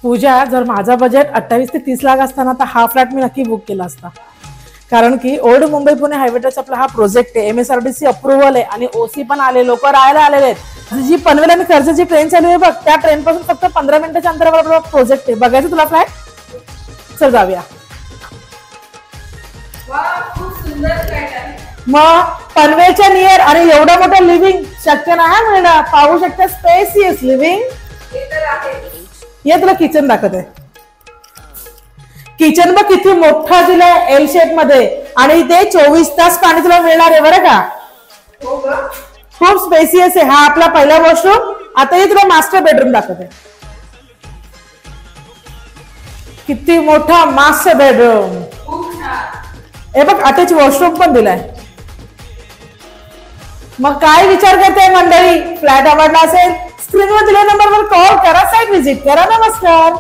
पूजा, जर माझा बजेट 28 ते 30 लाख असताना तर हा फ्लॅट मी नक्की बुक केला असता. कारण की old Mumbai Pune highway touch आपला हा प्रोजेक्ट आहे, MSRTC अप्रुव्हल आहे आणि OC पण आले, लोक राहायला आलेले आहेत. जी पनवेल आणि कर्जतची ट्रेन चालू आहे बघ, त्या ट्रेन पासून फक्त 15 मिनिटाच्या अंतरावर आपला प्रोजेक्ट आहे. बघायचं तुला फ्लॅट? चल जाऊया. मग पनवेलच्या नियर आणि एवढं मोठं लिव्हिंग शक्य नाही मिळणार. पाहू शकता स्पेसियस लिव्हिंग. ये तुला किचन दाखवते. किचन बघ किती मोठा दिलाय एल शेप मध्ये आणि ते 24 तास पाणी तुला मिळणार आहे बरं का. खूप स्पेसियस आहे. हा आपला पहिला वॉशरूम. आता हे तुला मास्टर बेडरूम दाखवते. किती मोठा मास्टर बेडरूम. हे बघ अटॅच वॉशरूम पण दिलाय. मग काय विचार करते मंडळी? फ्लॅट आवडला असेल स्क्रीनवर दिलेल्या नंबरवर कॉल करा, साईट व्हिजिट करा. नमस्कार.